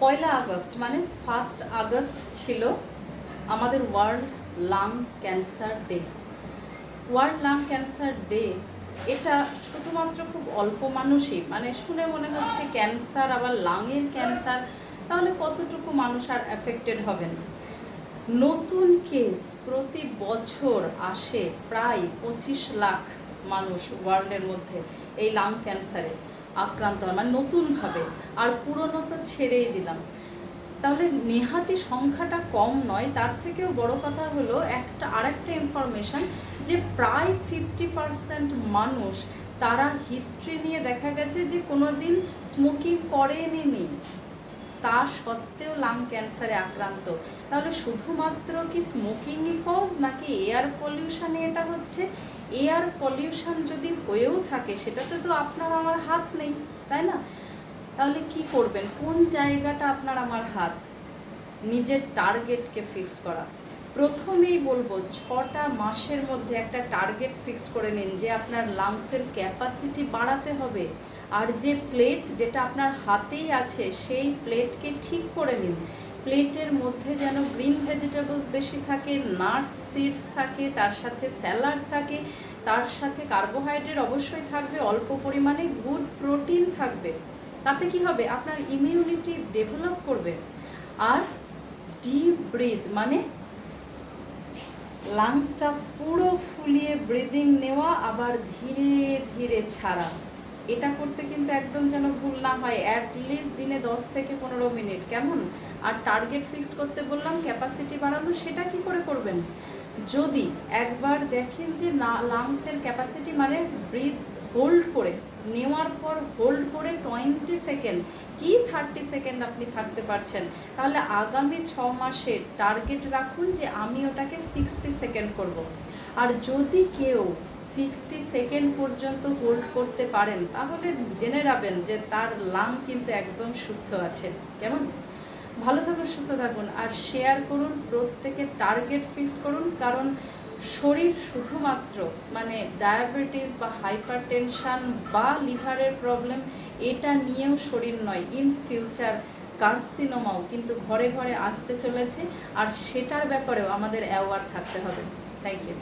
পয়লা August মানে 1 August ছিল আমাদের world lung cancer day. World lung cancer day এটা শুধুমাত্র খুব অল্প মানুষই, মানে শুনে মনে হচ্ছে ক্যান্সার, আবার লাংয়ের ক্যান্সার, তাহলে কতটুকু মানুষ আর অ্যাফেক্টেড হবেন। নতুন কেস প্রতি বছর আসে প্রায় 25 লাখ মানুষ ওয়ার্ল্ডের মধ্যে এই লাং ক্যান্সারে আক্রান্ত হয়, মানে নতুনভাবে। আর পুরনো তো ছেড়েই দিলাম, তাহলে নেহাতি সংখ্যাটা কম নয়। তার থেকেও বড় কথা হলো আরেকটা ইনফরমেশান যে প্রায় 50% মানুষ তারা হিস্ট্রি নিয়ে দেখা গেছে যে কোনো দিন স্মোকিং করেনি, তা সত্ত্বেও লাং ক্যান্সারে আক্রান্ত। তাহলে শুধুমাত্র কি স্মোকিংই কজ, নাকি এয়ার পলিউশনে এটা হচ্ছে? এয়ার পলিউশন যদি হয়েও থাকে সেটাতে তো আপনার আমার হাত নেই, তাই না? তাহলে কি করবেন? কোন জায়গাটা আপনার আমার হাত? নিজের টার্গেটকে ফিক্স করা। প্রথমেই বলবো 6টা মাসের মধ্যে একটা টার্গেট ফিক্স করে নিন যে আপনার লাংসের ক্যাপাসিটি বাড়াতে হবে। আর যে প্লেট যেটা আপনার হাতেই আছে সেই প্লেটকে ঠিক করে নিন। প্লেটের মধ্যে যেন গ্রিন ভেজিটেবলস বেশি থাকে, নাটস সিডস থাকে, তার সাথে স্যালাড থাকে, তার সাথে কার্বোহাইড্রেট অবশ্যই থাকবে, অল্প পরিমাণে গুড প্রোটিন থাকবে। তাতে কি হবে? আপনার ইমিউনিটি ডেভেলপ করবে। আর ডিপ ব্রিথ, মানে লাংসটা পুরো ফুলিয়ে ব্রিদিং নেওয়া, আবার ধীরে ধীরে ছাড়া। এটা করতে কিন্তু একদম যেন ভুল না হয়। অ্যাটলিস্ট দিনে 10 থেকে 15 মিনিট, কেমন? আর টার্গেট ফিক্সড করতে বললাম ক্যাপাসিটি বাড়ানো, সেটা কি করে করবেন? যদি একবার দেখেন যে না, লাংসের ক্যাপাসিটি মানে ব্রিথ হোল্ড করে নেওয়ার পর হোল্ড করে 20 সেকেন্ড কি 30 সেকেন্ড আপনি থাকতে পারছেন, তাহলে আগামী 6 মাসে টার্গেট রাখুন যে আমি ওটাকে 60 সেকেন্ড করব। আর যদি কেউ 60 সেকেন্ড পর্যন্ত হোল্ড করতে পারেন তাহলে জেনে রাখবেন যে তার লাং কিন্তু একদম সুস্থ আছে। কেমন? ভালো থাকুন, সুস্থ থাকুন, আর শেয়ার করুন। প্রত্যেকে টার্গেট ফিক্স করুন, কারণ শরীর শুধুমাত্র মানে ডায়াবেটিস বা হাইপার টেনশান বা লিভারের প্রবলেম এটা নিয়েও শরীর নয়, ইন ফিউচার কার্সিনোমাও কিন্তু ঘরে ঘরে আসতে চলেছে, আর সেটার ব্যাপারেও আমাদের অ্যাওয়ার থাকতে হবে। Thank you.